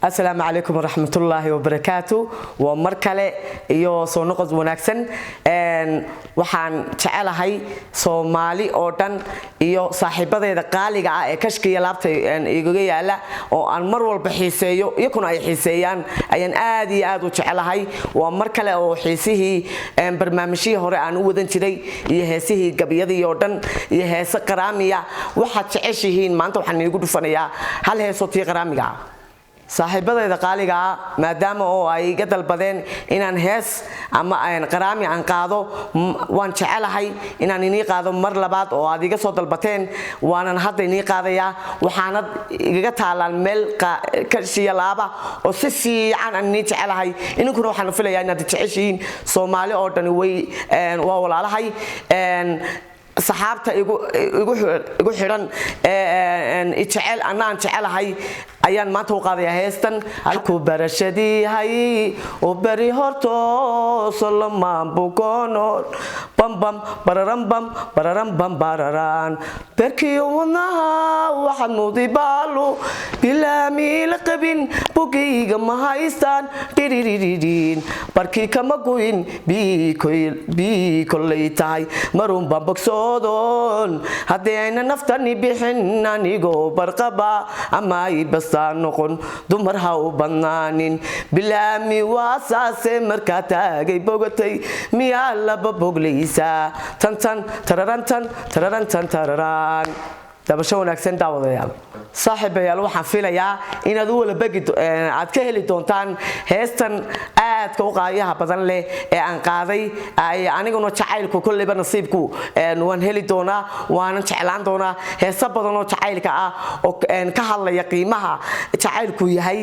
السلام عليكم ورحمة الله وبركاته ومركلة iyo soo noqod wanaagsan waxaan jecelahay Soomaali oo dhan iyo saaxiibadeeda qaaliga ah ee kashkiya laabtay iiga yaala oo aan mar walba xiiseeyo iyaguna ay xiiseeyaan ayaan aad iyo aad u jecelahay waa markale oo xiisihii barnaamijyada hore aan u wadan jiray iyo heesihii gabiyadii oo dhan iyo heesa qaraamiya waxa jeceshihiin maanta waxaan iigu dhufanayaa hal heeso tii qaraamiga saaxiibadeeda qaaliga maadaama oo ay iga dalbadeen inaan hees ama aan qaraami aan qaado waan jecelahay inaan inii qaado mar labaad oo aad iga soo dalbateen waanan hadda inii qaadaya waxaana iga taalaan meel kashiya laaba oo si fiican aan inii jecelahay inkuna waxaan filayaa inaad jeceshiin Soomaali oo dhan way waa walaalahay saxaabta igu xiran jecel anaan jecelahay ayaan maanta u qaadayaa heestan halku barashadii hay oo bari horto salamaan bukono bam bam bararam bam bararan barkii wanaha waxaan mudibalu bilaami laqabin bugiga ma haystaan diriiriin barkii kama goyn bi kollay tahay marun bam bogsodon hadeena naftani bixin anigoo barqaba ama noqon dumar ha u banaanin bilaami waasaase marka taagay bogatay miyaa laba bogleysa tan tararan dabasho wanaagsan daawadayaal saaxiibayaal waxaan filayaa inaad u wala bagi aad ka heli doontaan heestan aad ka qaayaha badan leh ee aan qaaday ay aniguna jacaylku kulliba nasiibku waan heli doonaa waan jeclaan doonaa heesa badan oo jacaylka ah oo ka hadlaya qiimaha jacaylku yahay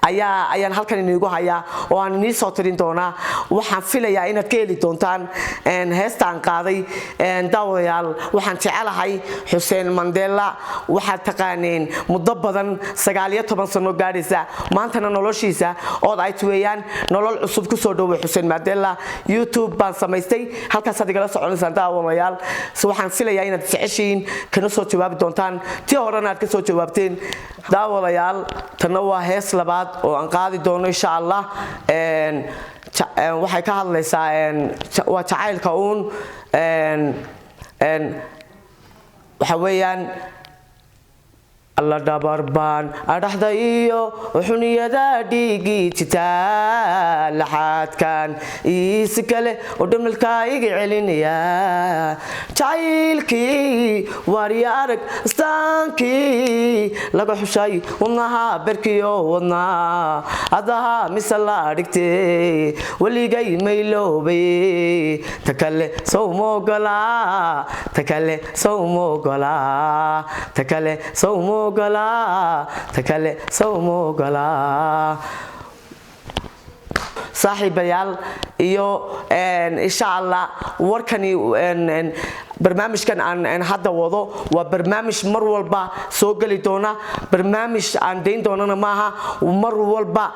ayaan halkan inigu hayaa oo aan inii soo tirin doonaa waxaan filayaa inaad ka heli doontaan heestan qaaday daawadayaal waxaan jecelahay Xuseen Mandela waxa taqaaneen muddo badan 19 sano gaadhaysa maantana noloshiisa oo ay tuwayaan nolol cusub ku soo dhaway Xuseen Mandela YouTube baan samaystay halkaas aad igala soconaysaan daawadayaal waxaan filayaa inaad jeceshiin kana soo jawaabi doontaan tii horena aad ka soo jawaabteen daawadayaal tan waa hees labaad oo aan qaadi doono insha Allah waxay ka hadlaysaa waa jacaylka waxa weeyaan alla dabarban adhaxda iyo xuniyada dhigi jitalaxadkan iskale oo dhamalka iga celinaya jacaylkii wariya arag staankii laga xushay wadnaha berkiyo wadna adaha misala dhigtay waligay mayloobay takale sawmogola takale takale sawmogola saaxiibayaal iyo insha Allah warkani barnaamijkan aan hadda wado waa barnaamij mar walba soo gali doona barnaamij aan deyn doonana maaha mar walba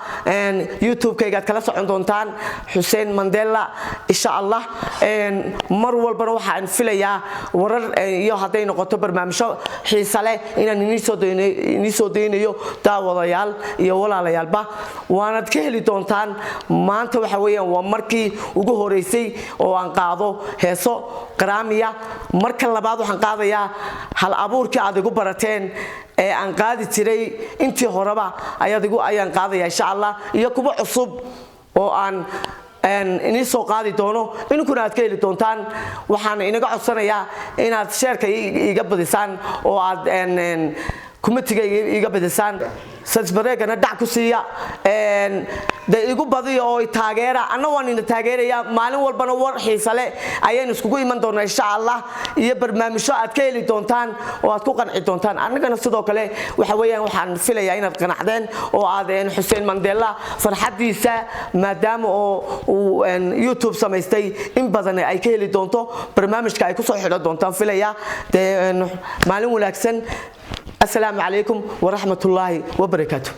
YouTube-kayga aad kala socon doontaan Xuseen Mandela insha Allah mar walba waxaan filayaa warar iyo haday noqoto barnaamijyo xiiso leh inaan inii soo deynayo daawadayaal iyo walaalayaalba waanad ka heli doontaan maanta waxa weeyaan waa markii ugu horeysay oo aan qaado heeso qaraamiya marka labaad waxaan qaadayaa hal abuurkii aad igu barateen ee aan qaadi jiray intii horeba ayaan qaadayaa insha Allah iyo kuba cusub oo aan inii soo qaadi doono inkuna aad ka heli doontaan waxaan inaga codsanayaa inaad sheerka iga badisaan oo aad kumatiga iga badisaan sabsbareegana dhac ku siiya igu badiyo oo taageera anna waan ina taageeraya maalin walbana war xiiso leh ayaan iskugu iman doonaa insha Allah iyo barnaamijyo aad ka heli doontaan oo aad ku qanci doontaan anagana sidoo kale waxa weeyaan waxaan filayaa inaad qanacdeen oo aad Xuseen Mandela farxadiisa maadaama oo YouTube samaystay in badan ay ka heli doonto barnaamijka ay ku soo xidho doontaan filayaa maalin wanaagsan السلام عليكم ورحمة الله وبركاته.